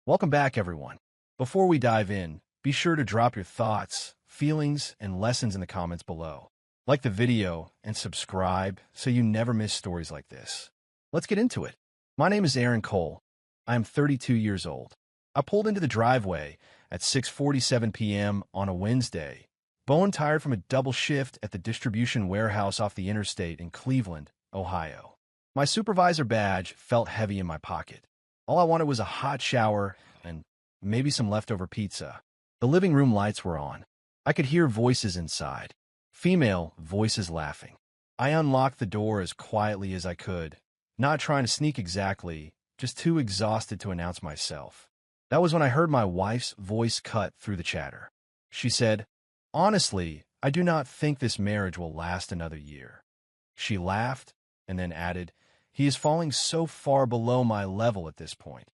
Welcome back, everyone. Before we dive in, be sure to drop your thoughts, feelings, and lessons in the comments below. Like the video and subscribe so you never miss stories like this. Let's get into it. My name is Aaron Cole. I am 32 years old. I pulled into the driveway at 6:47 p.m. on a Wednesday, bone-tired from a double shift at the distribution warehouse off the interstate in Cleveland, Ohio. My supervisor badge felt heavy in my pocket. All I wanted was a hot shower and maybe some leftover pizza. The living room lights were on. I could hear voices inside. Female voices laughing. I unlocked the door as quietly as I could, not trying to sneak exactly, just too exhausted to announce myself. That was when I heard my wife's voice cut through the chatter. She said, "Honestly, I do not think this marriage will last another year." She laughed and then added, "He is falling so far below my level at this point."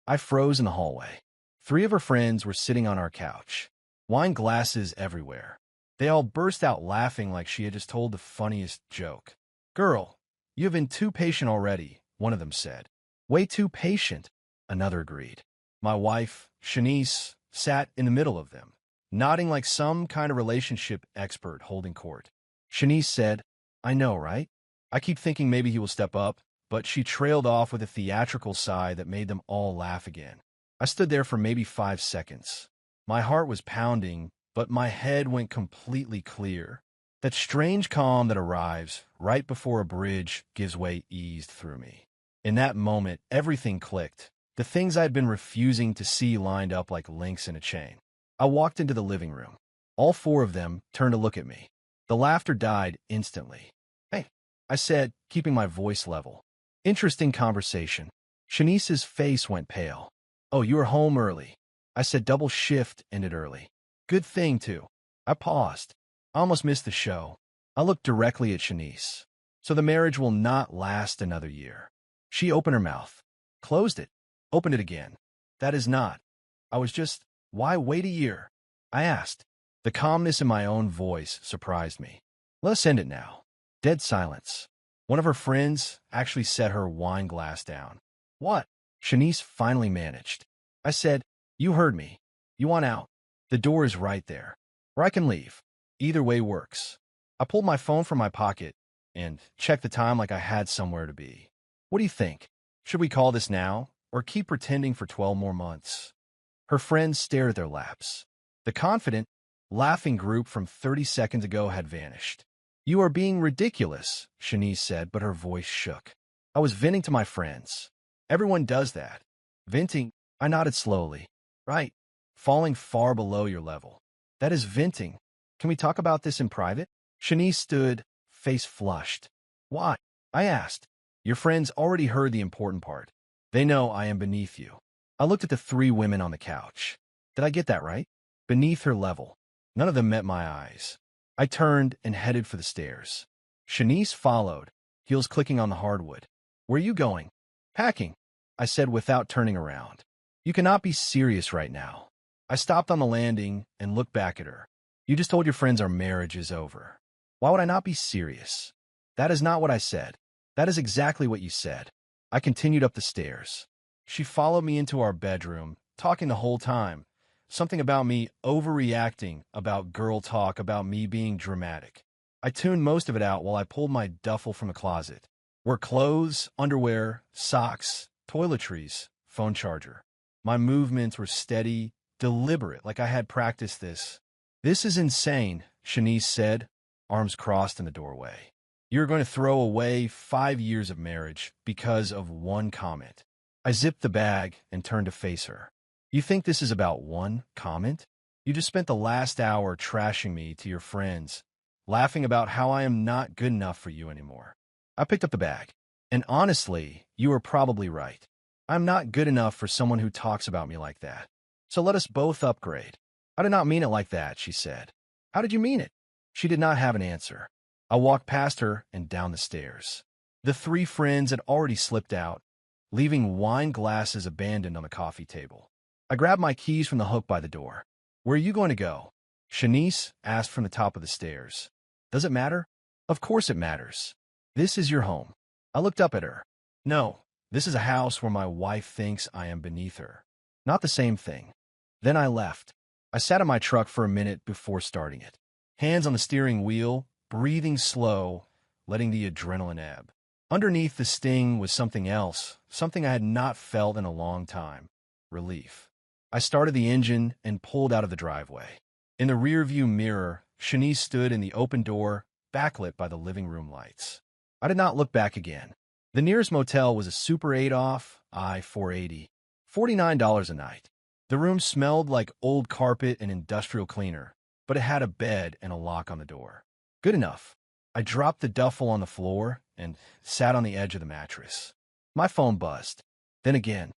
I froze in the hallway. Three of her friends were sitting on our couch, wine glasses everywhere. They all burst out laughing like she had just told the funniest joke. "Girl, you have been too patient already," one of them said. "Way too patient," another agreed. My wife, Shanice, sat in the middle of them, nodding like some kind of relationship expert holding court. Shanice said, "I know, right? I keep thinking maybe he will step up," but she trailed off with a theatrical sigh that made them all laugh again. I stood there for maybe 5 seconds. My heart was pounding, but my head went completely clear. That strange calm that arrives right before a bridge gives way eased through me. In that moment, everything clicked. The things I had been refusing to see lined up like links in a chain. I walked into the living room. All four of them turned to look at me. The laughter died instantly. "Hey," I said, keeping my voice level. "Interesting conversation." Shanice's face went pale. "Oh, you were home early." I said double shift ended early. "Good thing, too." I paused. I almost missed the show. I looked directly at Shanice. "So the marriage will not last another year." She opened her mouth, closed it, opened it again. "That is not." I was just, "Why wait a year?" I asked. The calmness in my own voice surprised me. "Let us end it now." Dead silence. One of her friends actually set her wine glass down. "What?" Shanice finally managed. I said, "You heard me. You want out. The door is right there. Or I can leave. Either way works." I pulled my phone from my pocket and checked the time like I had somewhere to be. "What do you think? Should we call this now or keep pretending for 12 more months?" Her friends stared at their laps. The confident, laughing group from 30 seconds ago had vanished. "You are being ridiculous," Shanice said, but her voice shook. I was venting to my friends. "Everyone does that." "Venting?" I nodded slowly. "Right. Falling far below your level. That is venting. Can we talk about this in private?" Shanice stood, face flushed. "Why?" I asked. "Your friends already heard the important part. They know I am beneath you." I looked at the three women on the couch. Did I get that right? Beneath her level. None of them met my eyes. I turned and headed for the stairs. Shanice followed, heels clicking on the hardwood. "Where are you going?" "Packing," I said without turning around. "You cannot be serious right now." I stopped on the landing and looked back at her. "You just told your friends our marriage is over. Why would I not be serious?" "That is not what I said." "That is exactly what you said." I continued up the stairs. She followed me into our bedroom, talking the whole time. Something about me overreacting, about girl talk, about me being dramatic. I tuned most of it out while I pulled my duffel from the closet. Were clothes, underwear, socks, toiletries, phone charger. My movements were steady, deliberate, like I had practiced this. "This is insane," Shanice said, arms crossed in the doorway. "You're going to throw away 5 years of marriage because of one comment." I zipped the bag and turned to face her. "You think this is about one comment? You just spent the last hour trashing me to your friends, laughing about how I am not good enough for you anymore." I picked up the bag. "And honestly, you are probably right. I'm not good enough for someone who talks about me like that. So let us both upgrade." "I did not mean it like that," she said. "How did you mean it?" She did not have an answer. I walked past her and down the stairs. The three friends had already slipped out, leaving wine glasses abandoned on the coffee table. I grabbed my keys from the hook by the door. "Where are you going to go?" Shanice asked from the top of the stairs. "Does it matter?" "Of course it matters. This is your home." I looked up at her. "No, this is a house where my wife thinks I am beneath her." Not the same thing. Then I left. I sat in my truck for a minute before starting it. Hands on the steering wheel, breathing slow, letting the adrenaline ebb. Underneath the sting was something else, something I had not felt in a long time. Relief. I started the engine and pulled out of the driveway. In the rearview mirror, Shanice stood in the open door, backlit by the living room lights. I did not look back again. The nearest motel was a Super 8 off I-480, $49 a night. The room smelled like old carpet and industrial cleaner, but it had a bed and a lock on the door. Good enough. I dropped the duffel on the floor and sat on the edge of the mattress. My phone buzzed. Then again.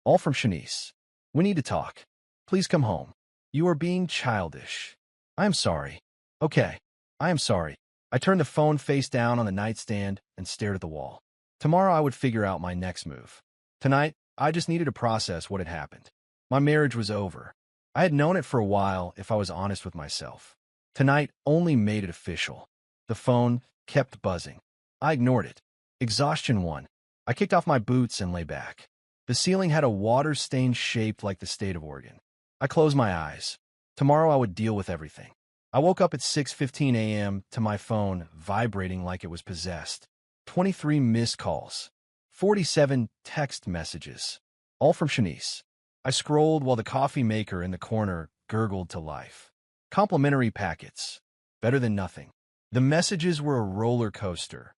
All from Shanice. We need to talk. Please come home. You are being childish. I am sorry. Okay. I am sorry. I turned the phone face down on the nightstand and stared at the wall. Tomorrow I would figure out my next move. Tonight, I just needed to process what had happened. My marriage was over. I had known it for a while if I was honest with myself. Tonight only made it official. The phone kept buzzing. I ignored it. Exhaustion won. I kicked off my boots and lay back. The ceiling had a water stain shaped like the state of Oregon. I closed my eyes. Tomorrow I would deal with everything. I woke up at 6:15 a.m. to my phone vibrating like it was possessed. 23 missed calls. 47 text messages. All from Shanice. I scrolled while the coffee maker in the corner gurgled to life. Complimentary packets. Better than nothing. The messages were a roller coaster.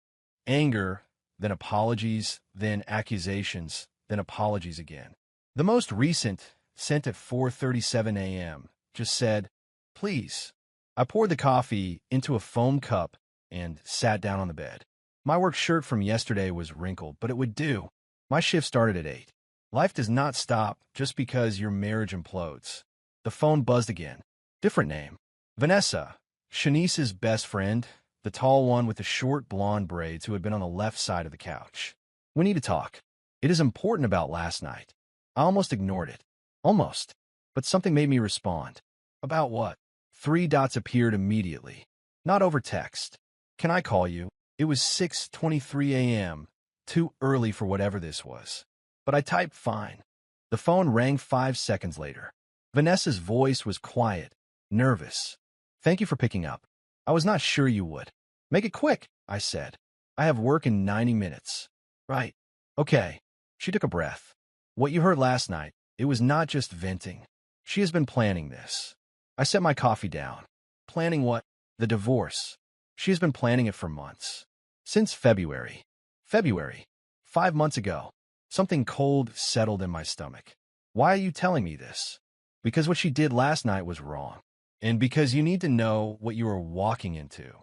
Anger, then apologies, then accusations, then apologies again. The most recent, sent at 4:37 a.m., just said, "Please." I poured the coffee into a foam cup and sat down on the bed. My work shirt from yesterday was wrinkled, but it would do. My shift started at 8. Life does not stop just because your marriage implodes. The phone buzzed again. Different name. Vanessa, Shanice's best friend, the tall one with the short blonde braids who had been on the left side of the couch. We need to talk. It is important about last night. I almost ignored it. Almost. But something made me respond. About what? 3 dots appeared immediately. Not over text. Can I call you? It was 6:23 a.m., too early for whatever this was. But I typed fine. The phone rang 5 seconds later. Vanessa's voice was quiet, nervous. Thank you for picking up. I was not sure you would. Make it quick, I said. I have work in 90 minutes. Right. Okay. She took a breath. What you heard last night, it was not just venting. She has been planning this. I set my coffee down. Planning what? The divorce. She has been planning it for months. Since February. 5 months ago. Something cold settled in my stomach. Why are you telling me this? Because what she did last night was wrong. And because you need to know what you are walking into.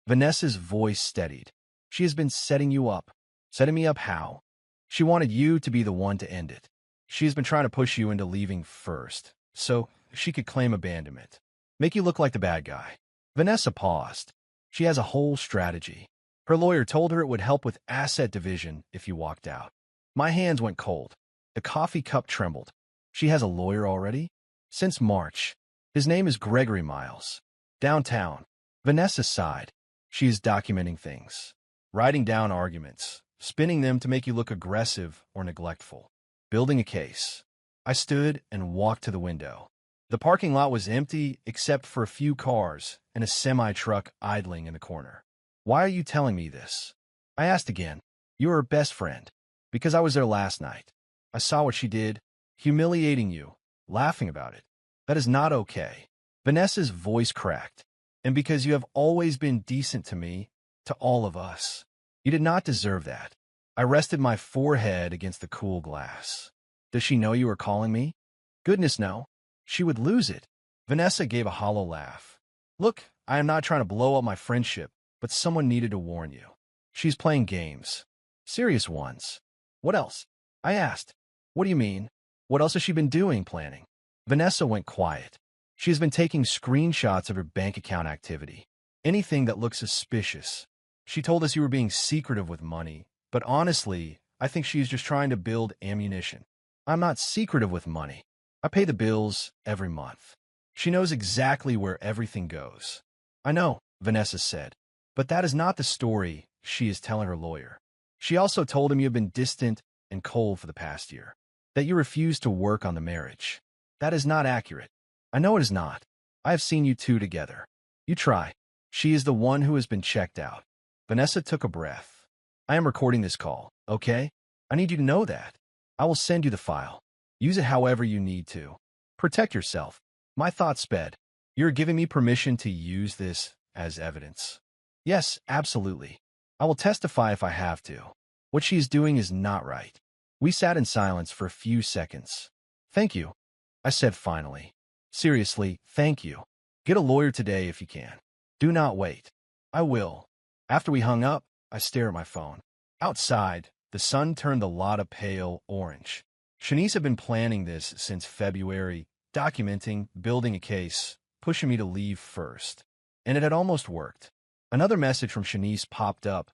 Vanessa's voice steadied. She has been setting you up. Setting me up how? She wanted you to be the one to end it. She has been trying to push you into leaving first, so she could claim abandonment. Make you look like the bad guy. Vanessa paused. She has a whole strategy. Her lawyer told her it would help with asset division if you walked out. My hands went cold. The coffee cup trembled. She has a lawyer already? Since March. His name is Gregory Miles. Downtown. Vanessa sighed. She is documenting things. Writing down arguments. Spinning them to make you look aggressive or neglectful. Building a case. I stood and walked to the window. The parking lot was empty except for a few cars and a semi-truck idling in the corner. Why are you telling me this? I asked again. You are her best friend. Because I was there last night. I saw what she did, humiliating you, laughing about it. That is not okay. Vanessa's voice cracked. And because you have always been decent to me, to all of us. You did not deserve that. I rested my forehead against the cool glass. Does she know you are calling me? Goodness, no. She would lose it. Vanessa gave a hollow laugh. Look, I am not trying to blow up my friendship, but someone needed to warn you. She's playing games. Serious ones. What else? I asked. What do you mean? What else has she been doing, planning? Vanessa went quiet. She has been taking screenshots of her bank account activity. Anything that looks suspicious. She told us you were being secretive with money, but honestly, I think she is just trying to build ammunition. I'm not secretive with money. I pay the bills every month. She knows exactly where everything goes. I know, Vanessa said, but that is not the story she is telling her lawyer. She also told him you have been distant and cold for the past year. that you refuse to work on the marriage. That is not accurate. I know it is not. I have seen you two together. You try. She is the one who has been checked out. Vanessa took a breath. I am recording this call, okay? I need you to know that. I will send you the file. Use it however you need to. Protect yourself. My thoughts sped. You're giving me permission to use this as evidence. Yes, absolutely. I will testify if I have to. What she is doing is not right. We sat in silence for a few seconds. Thank you, I said finally. Seriously, thank you. Get a lawyer today if you can. Do not wait. I will. After we hung up, I stared at my phone. Outside, the sun turned the lot a pale orange. Shanice had been planning this since February, documenting, building a case, pushing me to leave first. And it had almost worked. Another message from Shanice popped up.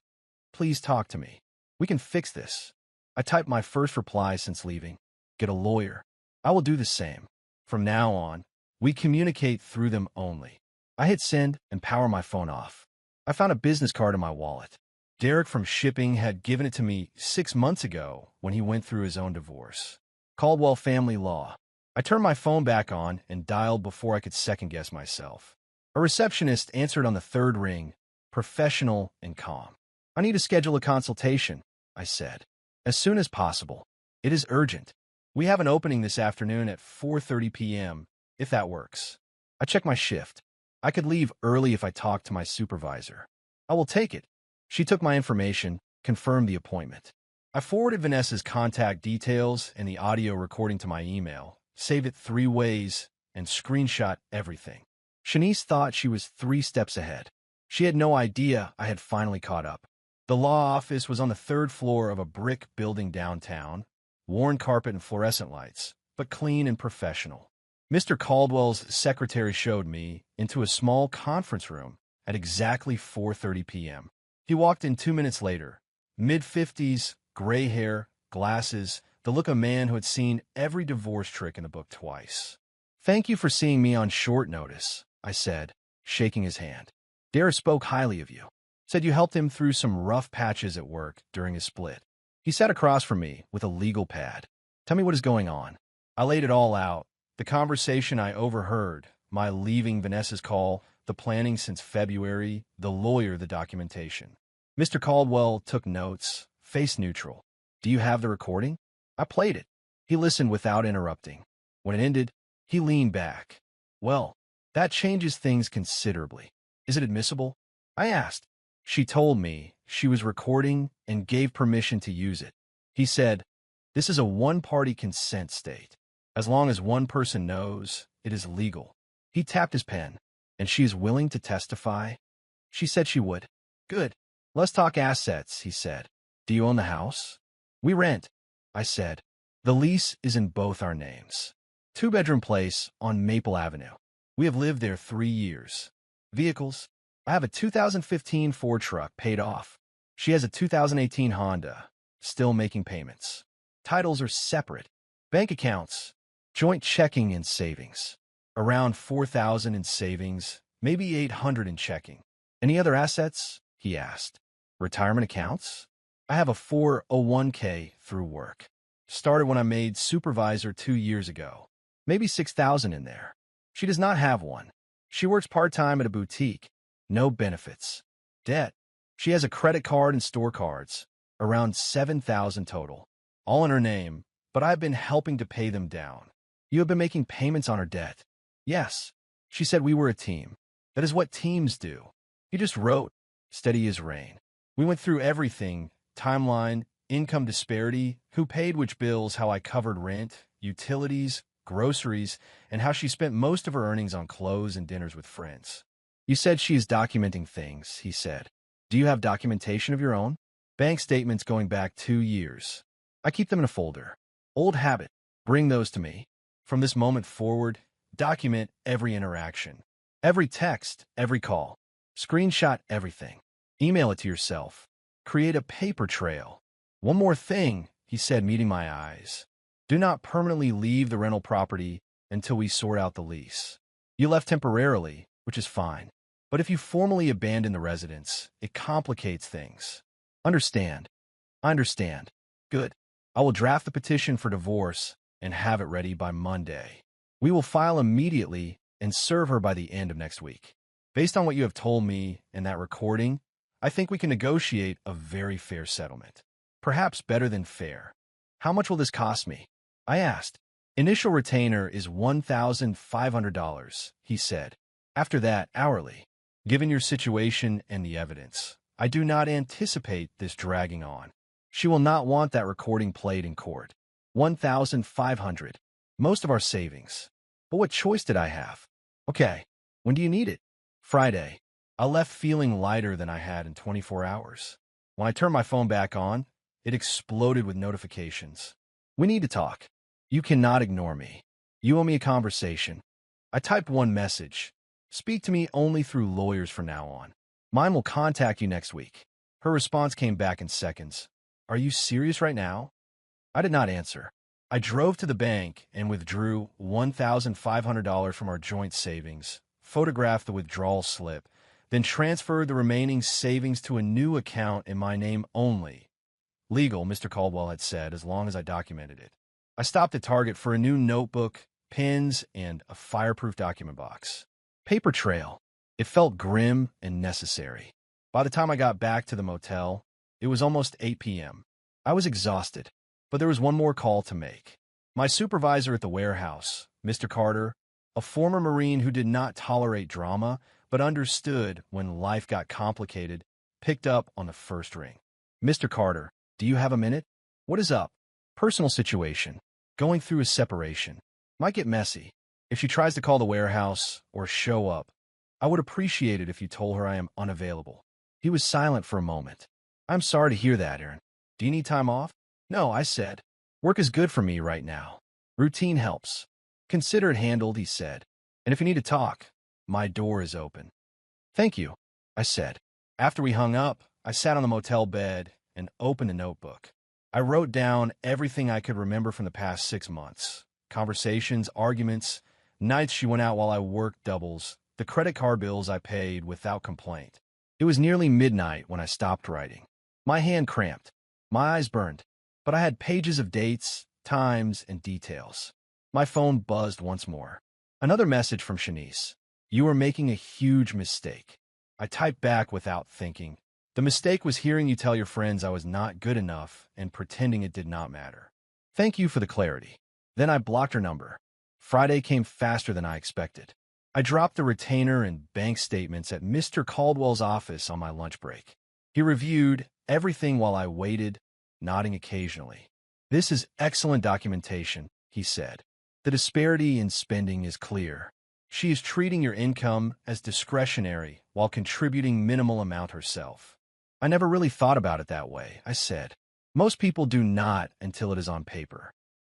Please talk to me. We can fix this. I typed my first reply since leaving. Get a lawyer. I will do the same. From now on, we communicate through them only. I hit send and power my phone off. I found a business card in my wallet. Derek from shipping had given it to me 6 months ago when he went through his own divorce. Caldwell Family Law. I turned my phone back on and dialed before I could second-guess myself. A receptionist answered on the third ring, professional and calm. I need to schedule a consultation, I said. As soon as possible. It is urgent. We have an opening this afternoon at 4:30 p.m., if that works. I checked my shift. I could leave early if I talked to my supervisor. I will take it. She took my information, confirmed the appointment. I forwarded Vanessa's contact details and the audio recording to my email, saved it 3 ways, and screenshot everything. Shanice thought she was 3 steps ahead. She had no idea I had finally caught up. The law office was on the 3rd floor of a brick building downtown, worn carpet and fluorescent lights, but clean and professional. Mr. Caldwell's secretary showed me into a small conference room at exactly 4:30 p.m. He walked in 2 minutes later, mid-50s, gray hair, glasses, the look of a man who had seen every divorce trick in the book twice. Thank you for seeing me on short notice, I said, shaking his hand. Derek spoke highly of you. Said you helped him through some rough patches at work during his split. He sat across from me with a legal pad. Tell me what is going on. I laid it all out. The conversation I overheard, my leaving Vanessa's call, the planning since February, the lawyer, the documentation. Mr. Caldwell took notes, face neutral. Do you have the recording? I played it. He listened without interrupting. When it ended, he leaned back. Well, that changes things considerably. Is it admissible? I asked. She told me she was recording and gave permission to use it. He said, this is a one-party consent state. As long as one person knows, it is legal. He tapped his pen. And she is willing to testify? She said she would. Good. Let's talk assets, he said. Do you own the house? We rent, I said. The lease is in both our names. 2-bedroom place on Maple Avenue. We have lived there 3 years. Vehicles? I have a 2015 Ford truck paid off. She has a 2018 Honda, still making payments. Titles are separate. Bank accounts, joint checking and savings. Around $4,000 in savings, maybe $800 in checking. Any other assets? He asked. Retirement accounts? I have a 401k through work. Started when I made supervisor 2 years ago. Maybe $6,000 in there. She does not have one. She works part-time at a boutique. No benefits. Debt. She has a credit card and store cards. Around $7,000 total. All in her name, but I've been helping to pay them down. You have been making payments on her debt. Yes. She said we were a team. That is what teams do. He just wrote, steady as rain. We went through everything, timeline, income disparity, who paid which bills, how I covered rent, utilities, groceries, and how she spent most of her earnings on clothes and dinners with friends. You said she is documenting things, he said. Do you have documentation of your own? Bank statements going back 2 years. I keep them in a folder. Old habit. Bring those to me. From this moment forward, document every interaction. Every text, every call. Screenshot everything. Email it to yourself. Create a paper trail. One more thing, he said, meeting my eyes. Do not permanently leave the rental property until we sort out the lease. You left temporarily, which is fine. But if you formally abandon the residence, it complicates things. Understand? I understand. Good. I will draft the petition for divorce and have it ready by Monday. We will file immediately and serve her by the end of next week. Based on what you have told me in that recording, I think we can negotiate a very fair settlement. Perhaps better than fair. How much will this cost me? I asked. Initial retainer is $1,500, he said. After that, hourly. Given your situation and the evidence, I do not anticipate this dragging on. She will not want that recording played in court. $1,500. Most of our savings. But what choice did I have? Okay. When do you need it? Friday. I left feeling lighter than I had in 24 hours. When I turned my phone back on, it exploded with notifications. We need to talk. You cannot ignore me. You owe me a conversation. I typed one message. Speak to me only through lawyers from now on. Mine will contact you next week. Her response came back in seconds. Are you serious right now? I did not answer. I drove to the bank and withdrew $1,500 from our joint savings, photographed the withdrawal slip, then transferred the remaining savings to a new account in my name only. Legal, Mr. Caldwell had said, as long as I documented it. I stopped at Target for a new notebook, pens, and a fireproof document box. Paper trail. It felt grim and necessary. By the time I got back to the motel, it was almost 8 p.m. I was exhausted, but there was one more call to make. My supervisor at the warehouse, Mr. Carter, a former Marine who did not tolerate drama but understood when life got complicated, picked up on the first ring. Mr. Carter, do you have a minute? What is up? Personal situation. Going through a separation. Might get messy. If she tries to call the warehouse or show up, I would appreciate it if you told her I am unavailable. He was silent for a moment. I'm sorry to hear that, Aaron. Do you need time off? No, I said. Work is good for me right now. Routine helps. Consider it handled, he said. And if you need to talk, my door is open. Thank you, I said. After we hung up, I sat on the motel bed and opened a notebook. I wrote down everything I could remember from the past 6 months. Conversations, arguments, nights she went out while I worked doubles, the credit card bills I paid without complaint. It was nearly midnight when I stopped writing. My hand cramped. My eyes burned. But I had pages of dates, times, and details. My phone buzzed once more. Another message from Shanice. You are making a huge mistake. I typed back without thinking. The mistake was hearing you tell your friends I was not good enough and pretending it did not matter. Thank you for the clarity. Then I blocked her number. Friday came faster than I expected. I dropped the retainer and bank statements at Mr. Caldwell's office on my lunch break. He reviewed everything while I waited, nodding occasionally. This is excellent documentation, he said. The disparity in spending is clear. She is treating your income as discretionary while contributing minimal amount herself. I never really thought about it that way, I said. Most people do not until it is on paper.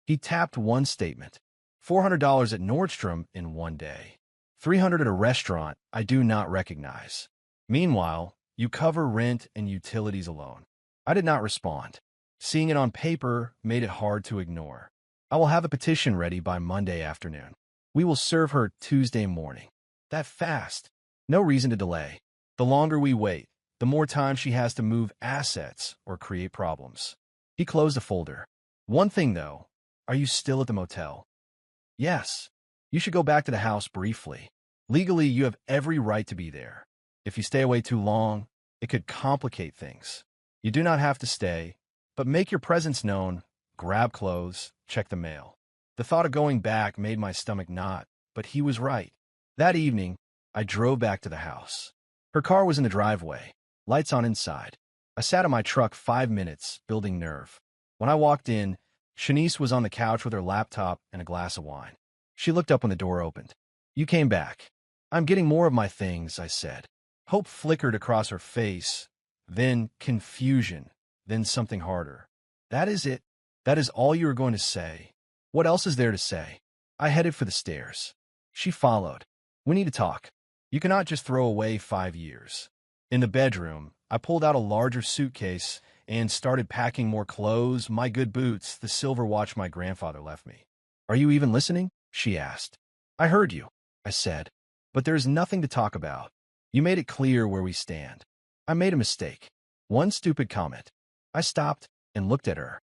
He tapped one statement. $400 at Nordstrom in one day. $300 at a restaurant I do not recognize. Meanwhile, you cover rent and utilities alone. I did not respond. Seeing it on paper made it hard to ignore. I will have a petition ready by Monday afternoon. We will serve her Tuesday morning. That fast. No reason to delay. The longer we wait, the more time she has to move assets or create problems. He closed the folder. One thing, though. Are you still at the motel? Yes. You should go back to the house briefly. Legally, you have every right to be there. If you stay away too long, it could complicate things. You do not have to stay, but make your presence known, grab clothes, check the mail. The thought of going back made my stomach knot, but he was right. That evening, I drove back to the house. Her car was in the driveway, lights on inside. I sat in my truck 5 minutes, building nerve. When I walked in, Shanice was on the couch with her laptop and a glass of wine. She looked up when the door opened. You came back. I'm getting more of my things, I said. Hope flickered across her face, then confusion, then something harder. That is it. That is all you are going to say. What else is there to say? I headed for the stairs. She followed. We need to talk. You cannot just throw away 5 years. In the bedroom, I pulled out a larger suitcase and started packing more clothes, my good boots, the silver watch my grandfather left me. Are you even listening? She asked. I heard you, I said. But there is nothing to talk about. You made it clear where we stand. I made a mistake. One stupid comment. I stopped and looked at her.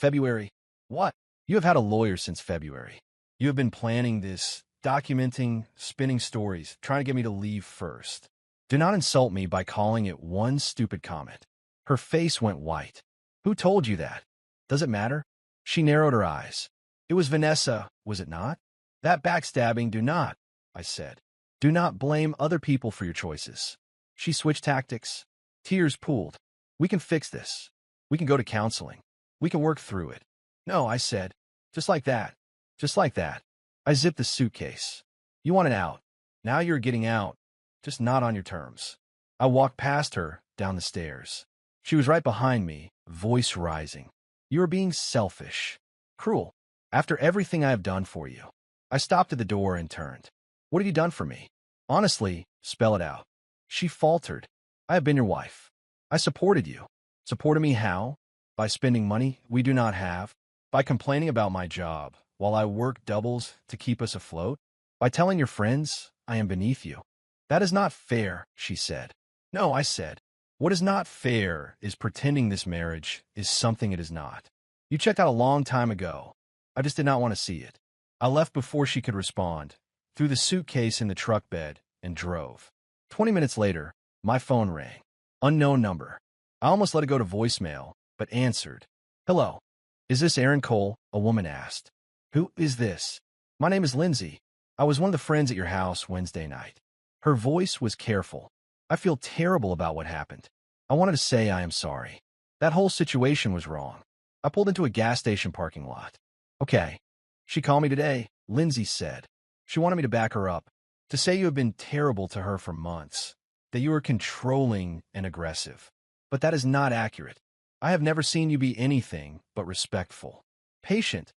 February. What? You have had a lawyer since February. You have been planning this, documenting, spinning stories, trying to get me to leave first. Do not insult me by calling it one stupid comment. Her face went white. Who told you that? Does it matter? She narrowed her eyes. It was Vanessa, was it not? That backstabbing, do not, I said. Do not blame other people for your choices. She switched tactics. Tears pooled. We can fix this. We can go to counseling. We can work through it. No, I said. Just like that. Just like that. I zipped the suitcase. You wanted out. Now you're getting out. Just not on your terms. I walked past her, down the stairs. She was right behind me, voice rising. You are being selfish. Cruel. After everything I have done for you. I stopped at the door and turned. What have you done for me? Honestly, spell it out. She faltered. I have been your wife. I supported you. Supported me how? By spending money we do not have? By complaining about my job while I work doubles to keep us afloat? By telling your friends I am beneath you? That is not fair, she said. No, I said. What is not fair is pretending this marriage is something it is not. You checked out a long time ago. I just did not want to see it. I left before she could respond, threw the suitcase in the truck bed, and drove. 20 minutes later, my phone rang. Unknown number. I almost let it go to voicemail, but answered. Hello. Is this Aaron Cole? A woman asked. Who is this? My name is Lindsay. I was one of the friends at your house Wednesday night. Her voice was careful. I feel terrible about what happened. I wanted to say I am sorry. That whole situation was wrong. I pulled into a gas station parking lot. Okay. She called me today, Lindsay said. She wanted me to back her up, to say you have been terrible to her for months, that you are controlling and aggressive. But that is not accurate. I have never seen you be anything but respectful, patient,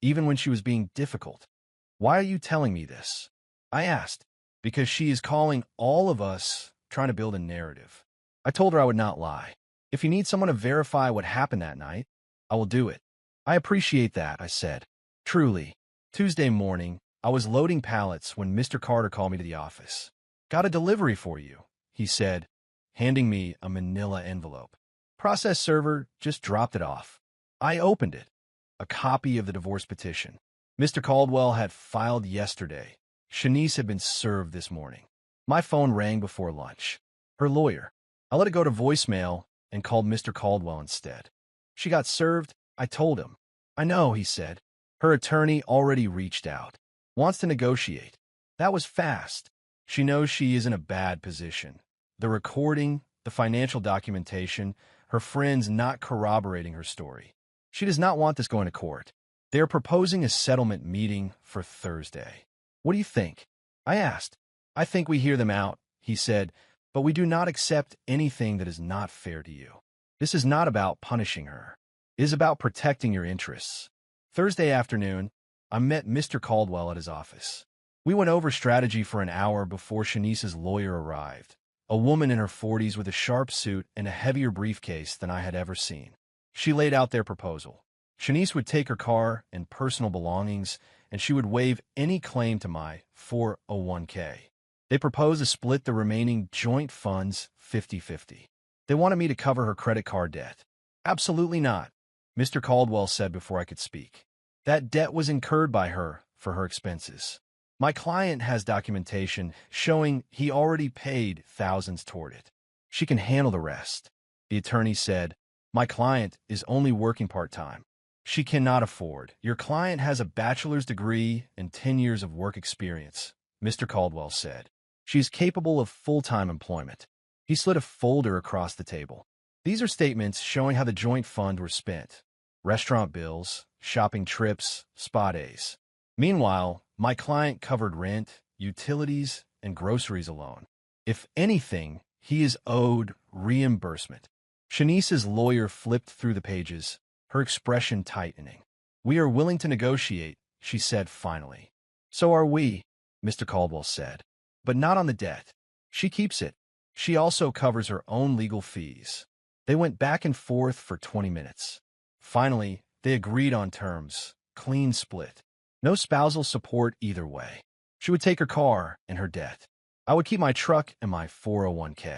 even when she was being difficult. Why are you telling me this? I asked. Because she is calling all of us trying to build a narrative. I told her I would not lie. If you need someone to verify what happened that night, I will do it. I appreciate that, I said. Truly. Tuesday morning, I was loading pallets when Mr. Carter called me to the office. Got a delivery for you, he said, handing me a manila envelope. Process server just dropped it off. I opened it. A copy of the divorce petition. Mr. Caldwell had filed yesterday. Shanice had been served this morning. My phone rang before lunch. Her lawyer. I let it go to voicemail and called Mr. Caldwell instead. She got served, I told him. I know, he said. Her attorney already reached out. Wants to negotiate. That was fast. She knows she is in a bad position. The recording, the financial documentation, her friends not corroborating her story. She does not want this going to court. They are proposing a settlement meeting for Thursday. What do you think? I asked. I think we hear them out, he said, but we do not accept anything that is not fair to you. This is not about punishing her. It is about protecting your interests. Thursday afternoon, I met Mr. Caldwell at his office. We went over strategy for an hour before Shanice's lawyer arrived, a woman in her 40s with a sharp suit and a heavier briefcase than I had ever seen. She laid out their proposal. Shanice would take her car and personal belongings, and she would waive any claim to my 401k. They proposed to split the remaining joint funds 50-50. They wanted me to cover her credit card debt. Absolutely not, Mr. Caldwell said before I could speak. That debt was incurred by her for her expenses. My client has documentation showing he already paid thousands toward it. She can handle the rest. The attorney said, my client is only working part-time. She cannot afford. Your client has a bachelor's degree and 10 years of work experience, Mr. Caldwell said. She is capable of full-time employment. He slid a folder across the table. These are statements showing how the joint funds were spent. Restaurant bills, shopping trips, spa days. Meanwhile, my client covered rent, utilities, and groceries alone. If anything, he is owed reimbursement. Shanice's lawyer flipped through the pages, her expression tightening. We are willing to negotiate, she said finally. So are we, Mr. Caldwell said. But not on the debt. She keeps it. She also covers her own legal fees. They went back and forth for 20 minutes. Finally, they agreed on terms. Clean split. No spousal support either way. She would take her car and her debt. I would keep my truck and my 401k.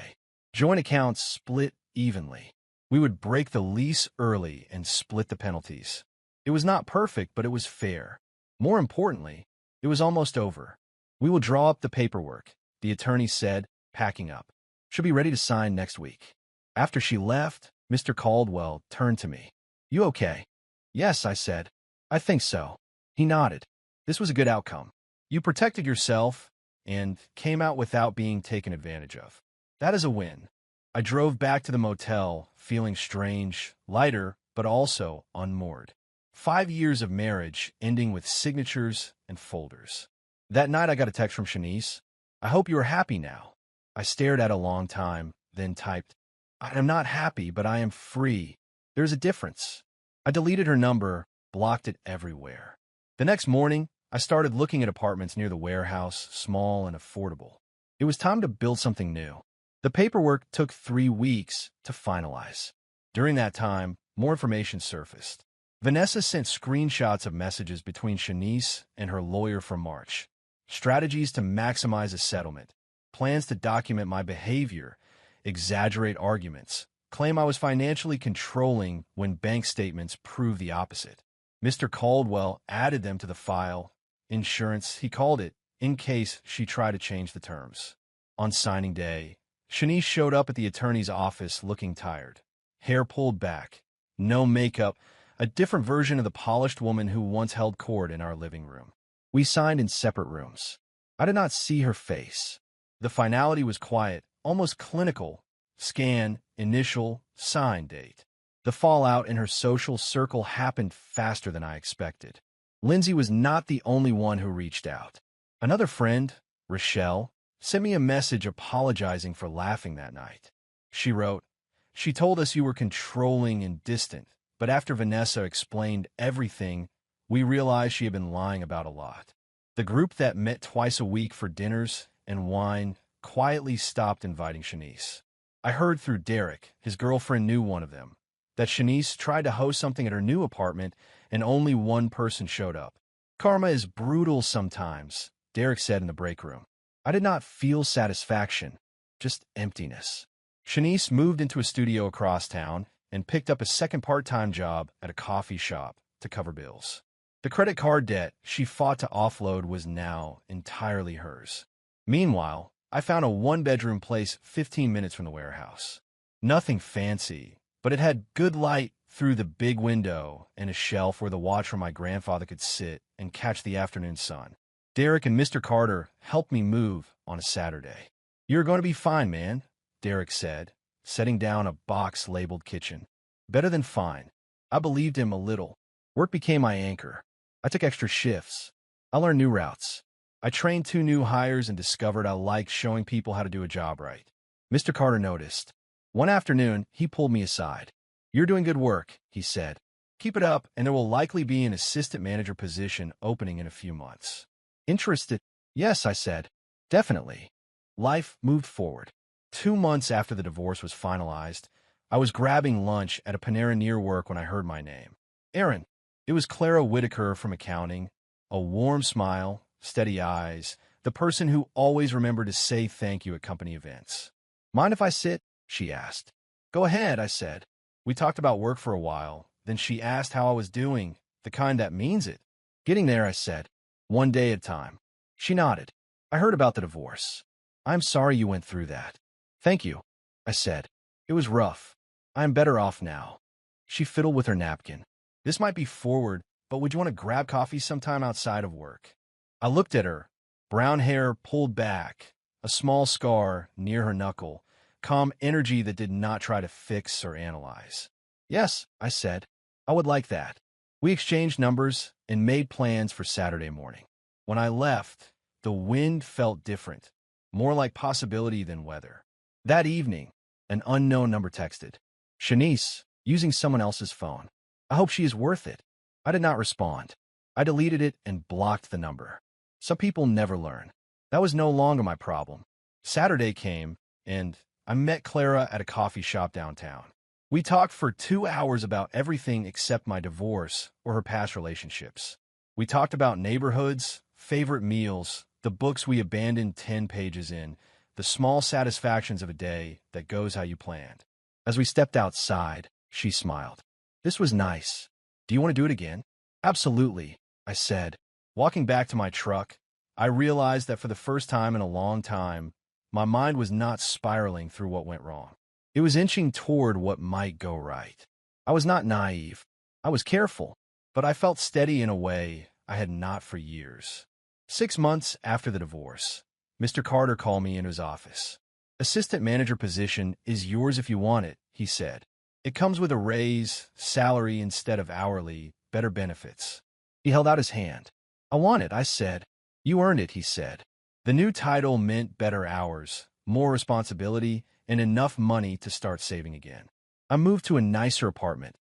Joint accounts split evenly. We would break the lease early and split the penalties. It was not perfect, but it was fair. More importantly, it was almost over. We will draw up the paperwork, the attorney said, packing up. Should be ready to sign next week. After she left, Mr. Caldwell turned to me. You okay? Yes, I said. I think so. He nodded. This was a good outcome. You protected yourself and came out without being taken advantage of. That is a win. I drove back to the motel, feeling strange, lighter, but also unmoored. 5 years of marriage ending with signatures and folders. That night I got a text from Shanice. I hope you are happy now. I stared at it a long time, then typed, I am not happy, but I am free. There's a difference. I deleted her number, blocked it everywhere. The next morning, I started looking at apartments near the warehouse, small and affordable. It was time to build something new. The paperwork took 3 weeks to finalize. During that time, more information surfaced. Vanessa sent screenshots of messages between Shanice and her lawyer from March. Strategies to maximize a settlement. Plans to document my behavior, exaggerate arguments, claim I was financially controlling when bank statements prove the opposite. Mr. Caldwell added them to the file. Insurance, he called it, in case she tried to change the terms. On signing day, Shanice showed up at the attorney's office looking tired. Hair pulled back, no makeup, a different version of the polished woman who once held court in our living room. We signed in separate rooms. I did not see her face. The finality was quiet, almost clinical. Scan, initial, sign date. The fallout in her social circle happened faster than I expected. Lindsay was not the only one who reached out. Another friend, Rochelle, sent me a message apologizing for laughing that night. She wrote, she told us you were controlling and distant, but after Vanessa explained everything, we realized she had been lying about a lot. The group that met twice a week for dinners and wine quietly stopped inviting Shanice. I heard through Derek, his girlfriend knew one of them, that Shanice tried to host something at her new apartment and only one person showed up. Karma is brutal sometimes, Derek said in the break room. I did not feel satisfaction, just emptiness. Shanice moved into a studio across town and picked up a second part-time job at a coffee shop to cover bills. The credit card debt she fought to offload was now entirely hers. Meanwhile, I found a one-bedroom place 15 minutes from the warehouse. Nothing fancy, but it had good light through the big window and a shelf where the watch from my grandfather could sit and catch the afternoon sun. Derek and Mr. Carter helped me move on a Saturday. You're going to be fine, man, Derek said, setting down a box labeled kitchen. Better than fine. I believed him a little. Work became my anchor. I took extra shifts. I learned new routes. I trained 2 new hires and discovered I liked showing people how to do a job right. Mr. Carter noticed. One afternoon, he pulled me aside. You're doing good work, he said. Keep it up, and there will likely be an assistant manager position opening in a few months. Interested? Yes, I said. Definitely. Life moved forward. 2 months after the divorce was finalized, I was grabbing lunch at a Panera near work when I heard my name. Aaron. It was Clara Whitaker from accounting. A warm smile, steady eyes, the person who always remembered to say thank you at company events. Mind if I sit? She asked. Go ahead, I said. We talked about work for a while. Then she asked how I was doing, the kind that means it. Getting there, I said. One day at a time. She nodded. I heard about the divorce. I'm sorry you went through that. Thank you, I said. It was rough. I'm better off now. She fiddled with her napkin. This might be forward, but would you want to grab coffee sometime outside of work? I looked at her, brown hair pulled back, a small scar near her knuckle, calm energy that did not try to fix or analyze. Yes, I said. I would like that. We exchanged numbers and made plans for Saturday morning. When I left, the wind felt different, more like possibility than weather. That evening, an unknown number texted. Shanice, using someone else's phone. I hope she is worth it. I did not respond. I deleted it and blocked the number. Some people never learn. That was no longer my problem. Saturday came, and I met Clara at a coffee shop downtown. We talked for 2 hours about everything except my divorce or her past relationships. We talked about neighborhoods, favorite meals, the books we abandoned 10 pages in, the small satisfactions of a day that goes how you planned. As we stepped outside, she smiled. This was nice. Do you want to do it again? Absolutely, I said. Walking back to my truck, I realized that for the first time in a long time, my mind was not spiraling through what went wrong. It was inching toward what might go right. I was not naive. I was careful, but I felt steady in a way I had not for years. 6 months after the divorce, Mr. Carter called me into his office. Assistant manager position is yours if you want it, he said. It comes with a raise, salary instead of hourly, better benefits. He held out his hand. I want it, I said. You earned it, he said. The new title meant better hours, more responsibility, and enough money to start saving again. I moved to a nicer apartment,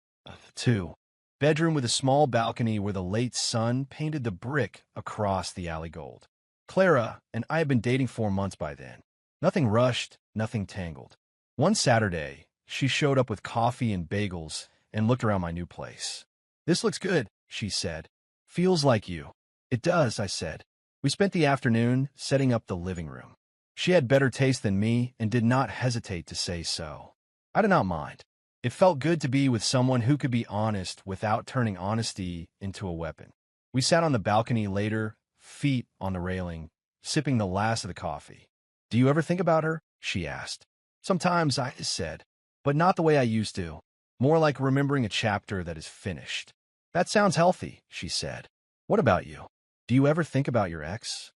two-bedroom with a small balcony where the late sun painted the brick across the alley gold. Clara and I had been dating 4 months by then. Nothing rushed, nothing tangled. One Saturday, she showed up with coffee and bagels and looked around my new place. This looks good, she said. Feels like you. It does, I said. We spent the afternoon setting up the living room. She had better taste than me and did not hesitate to say so. I did not mind. It felt good to be with someone who could be honest without turning honesty into a weapon. We sat on the balcony later, feet on the railing, sipping the last of the coffee. Do you ever think about her? She asked. Sometimes, I said, but not the way I used to. More like remembering a chapter that is finished. That sounds healthy, she said. What about you? Do you ever think about your ex?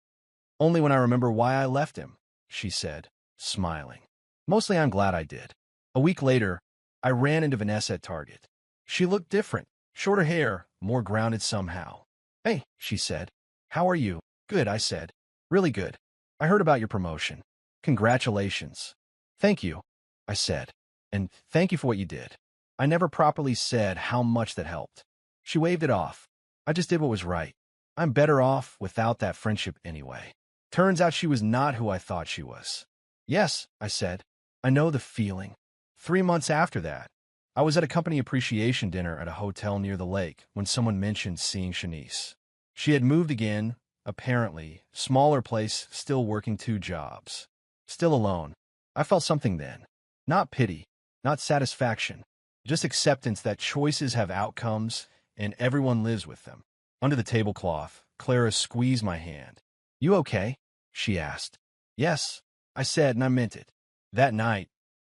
Only when I remember why I left him, she said, smiling. Mostly I'm glad I did. A week later, I ran into Vanessa at Target. She looked different, shorter hair, more grounded somehow. Hey, she said. How are you? Good, I said. Really good. I heard about your promotion. Congratulations. Thank you, I said. And thank you for what you did. I never properly said how much that helped. She waved it off. I just did what was right. I'm better off without that friendship anyway. Turns out she was not who I thought she was. Yes, I said. I know the feeling. 3 months after that, I was at a company appreciation dinner at a hotel near the lake when someone mentioned seeing Shanice. She had moved again, apparently, smaller place, still working 2 jobs. Still alone. I felt something then. Not pity, not satisfaction, just acceptance that choices have outcomes and everyone lives with them. Under the tablecloth, Clara squeezed my hand. You okay? She asked. Yes, I said, and I meant it. That night,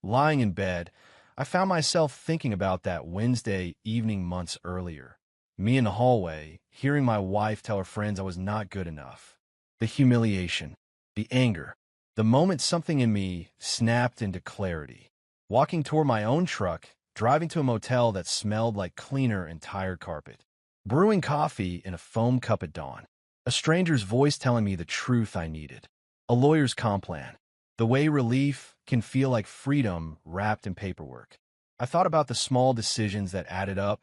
lying in bed, I found myself thinking about that Wednesday evening months earlier. Me in the hallway, hearing my wife tell her friends I was not good enough. The humiliation, the anger, the moment something in me snapped into clarity. Walking toward my own truck, driving to a motel that smelled like cleaner and tired carpet. Brewing coffee in a foam cup at dawn. A stranger's voice telling me the truth I needed. A lawyer's comp plan. The way relief can feel like freedom wrapped in paperwork. I thought about the small decisions that added up,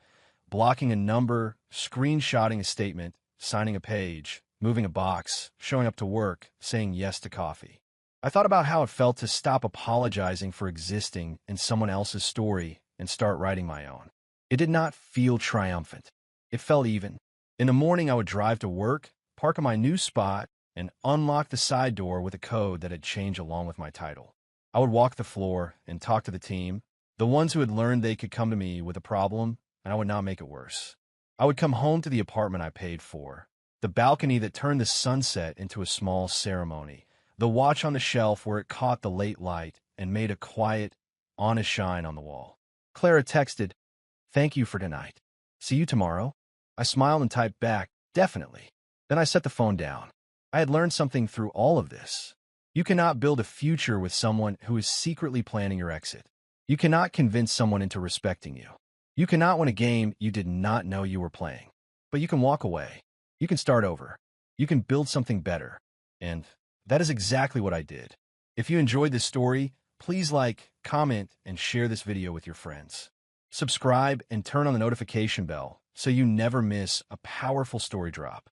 blocking a number, screenshotting a statement, signing a page, moving a box, showing up to work, saying yes to coffee. I thought about how it felt to stop apologizing for existing in someone else's story and start writing my own. It did not feel triumphant. It felt even. In the morning, I would drive to work, park in my new spot, and unlock the side door with a code that had changed along with my title. I would walk the floor and talk to the team, the ones who had learned they could come to me with a problem, and I would not make it worse. I would come home to the apartment I paid for, the balcony that turned the sunset into a small ceremony, the watch on the shelf where it caught the late light and made a quiet, honest shine on the wall. Clara texted, "Thank you for tonight. See you tomorrow." I smiled and typed back, "Definitely." Then I set the phone down. I had learned something through all of this. You cannot build a future with someone who is secretly planning your exit. You cannot convince someone into respecting you. You cannot win a game you did not know you were playing. But you can walk away. You can start over. You can build something better. And that is exactly what I did. If you enjoyed this story, please like, comment, and share this video with your friends. Subscribe and turn on the notification bell so you never miss a powerful story drop.